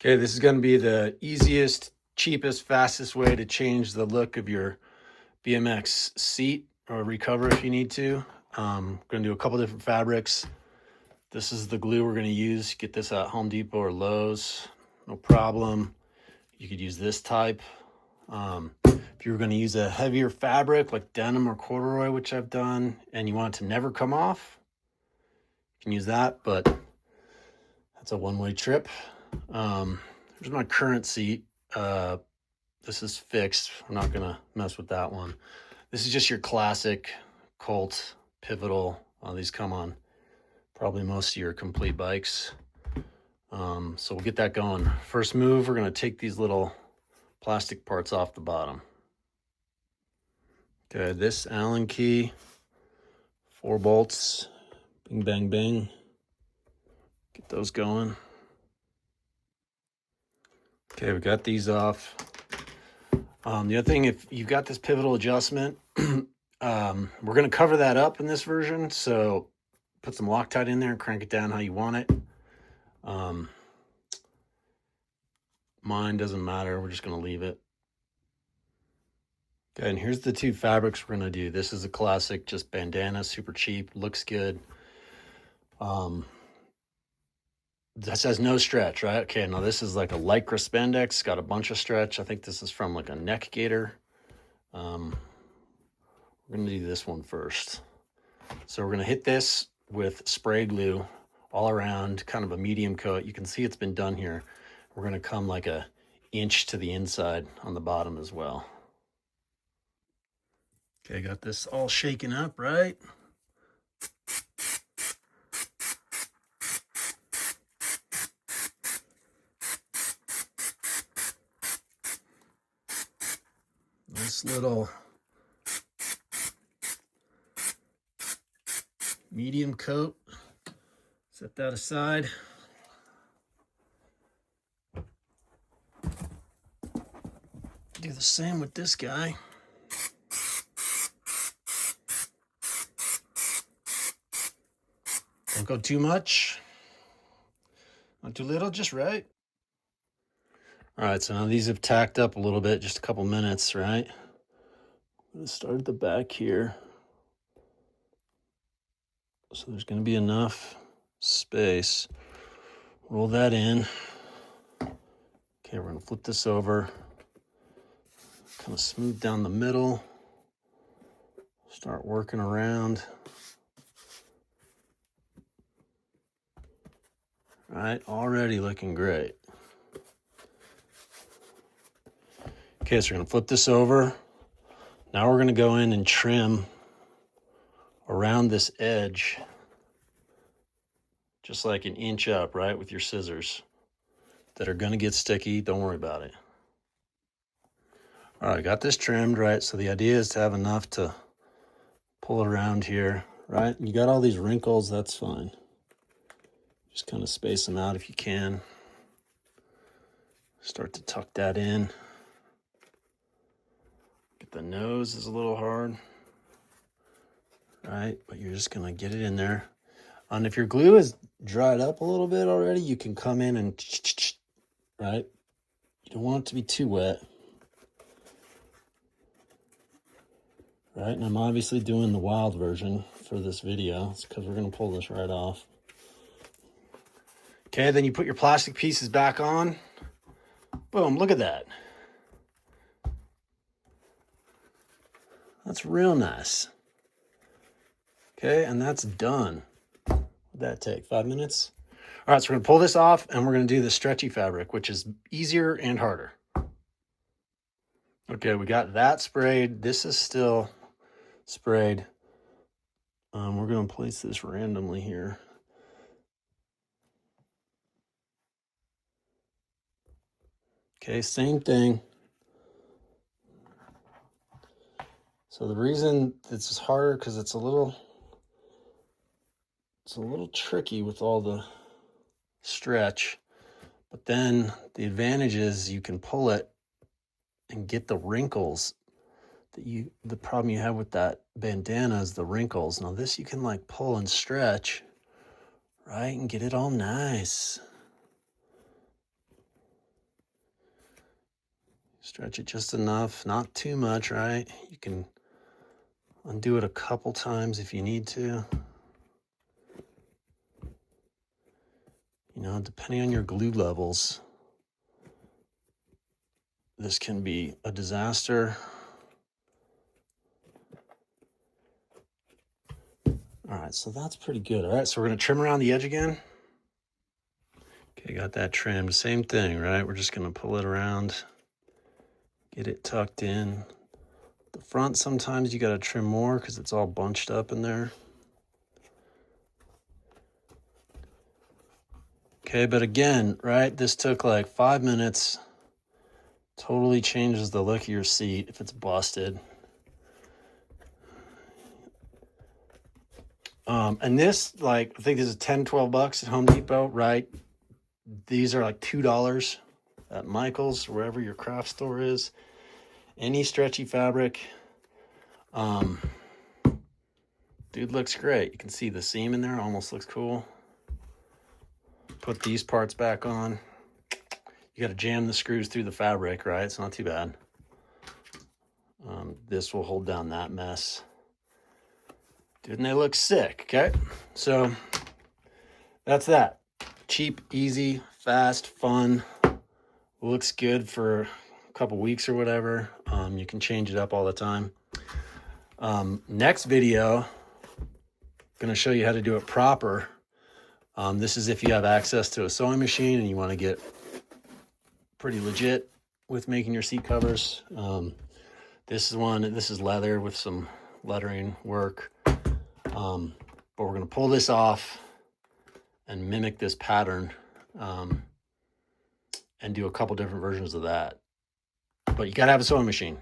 Okay, this is going to be the easiest, cheapest, fastest way to change the look of your BMX seat or recover if you need to. Going to do a couple different fabrics. This is the glue we're going to use. Get this at Home Depot or Lowe's, no problem. You could use this type. If you were going to use a heavier fabric like denim or corduroy, which I've done, and you want it to never come off, you can use that, but that's a one-way trip. Here's my current seat. This is fixed. I'm not gonna mess with that one. This is just your classic Colt Pivotal. These come on probably most of your complete bikes. So we'll get that going. First move, we're gonna take these little plastic parts off the bottom. Okay, this Allen key, 4 bolts, bing, bang, bang. Get those going. Okay, we got these off. The other thing, if you've got this pivotal adjustment, we're going to cover that up in this version. So put some Loctite in there and crank it down how you want it. Mine doesn't matter. We're just going to leave it. Okay, and here's the 2 fabrics we're going to do. This is a classic, just bandana, super cheap, looks good. This has no stretch, right? Okay, now this is like a Lycra spandex, got a bunch of stretch. I think this is from like a neck gaiter. We're gonna do this one first. So we're gonna hit this with spray glue all around, kind of a medium coat. You can see it's been done here. We're gonna come like an inch to the inside on the bottom as well. Okay, got this all shaken up, right? This little medium coat, set that aside. Do the same with this guy. Don't go too much, not too little, just right. All right, so now these have tacked up a little bit, just a couple minutes, right? I'm gonna start at the back here. So there's gonna be enough space. Roll that in. Okay, we're gonna flip this over. Kind of smooth down the middle. Start working around. All right, already looking great. Okay, so we're gonna flip this over. Now we're gonna go in and trim around this edge, just like an inch up, right, with your scissors that are gonna get sticky. Don't worry about it. All right, got this trimmed, right? So the idea is to have enough to pull it around here, right? You got all these wrinkles, that's fine. Just kind of space them out if you can. Start to tuck that in. Get the nose is a little hard, right? But you're just gonna get it in there. And if your glue is dried up a little bit already, you can come in and, right? You don't want it to be too wet. Right, and I'm obviously doing the wild version for this video. It's because we're gonna pull this right off. Okay, then you put your plastic pieces back on. Boom, look at that. That's real nice. Okay, and that's done. What'd that take, 5 minutes? All right, so we're gonna pull this off and we're gonna do the stretchy fabric, which is easier and harder. Okay, we got that sprayed. This is still sprayed. We're gonna place this randomly here. Okay, same thing. So the reason this is harder because it's a little tricky with all the stretch, but then the advantage is you can pull it and get the wrinkles that the problem you have with that bandana is the wrinkles. Now this you can like pull and stretch, right, and get it all nice. Stretch it just enough, not too much, right? You can undo it a couple times if you need to. You know, depending on your glue levels, this can be a disaster. All right, so that's pretty good. All right, so we're gonna trim around the edge again. Okay, got that trimmed. Same thing, right? We're just gonna pull it around, get it tucked in. The front, sometimes you gotta trim more because it's all bunched up in there. Okay, but again, right, this took like 5 minutes. Totally changes the look of your seat if it's busted. And this, like, I think this is 10, 12 bucks at Home Depot, right? These are like $2 at Michael's, wherever your craft store is. Any stretchy fabric. Dude, looks great. You can see the seam in there, almost looks cool. Put these parts back on. You got to jam the screws through the fabric, right? It's not too bad. This will hold down that mess. Dude, and they look sick, okay? So that's that. Cheap, easy, fast, fun. Looks good for a couple weeks or whatever. You can change it up all the time. Next video, gonna show you how to do it proper. This is if you have access to a sewing machine and you want to get pretty legit with making your seat covers. This is leather with some lettering work. But we're gonna pull this off and mimic this pattern and do a couple different versions of that. But you gotta have a sewing machine.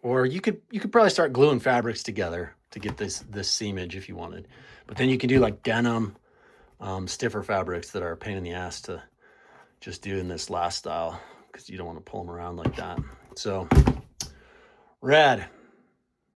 Or you could probably start gluing fabrics together to get this seamage if you wanted. But then you can do like denim, stiffer fabrics that are a pain in the ass to just do in this last style because you don't want to pull them around like that. So, rad.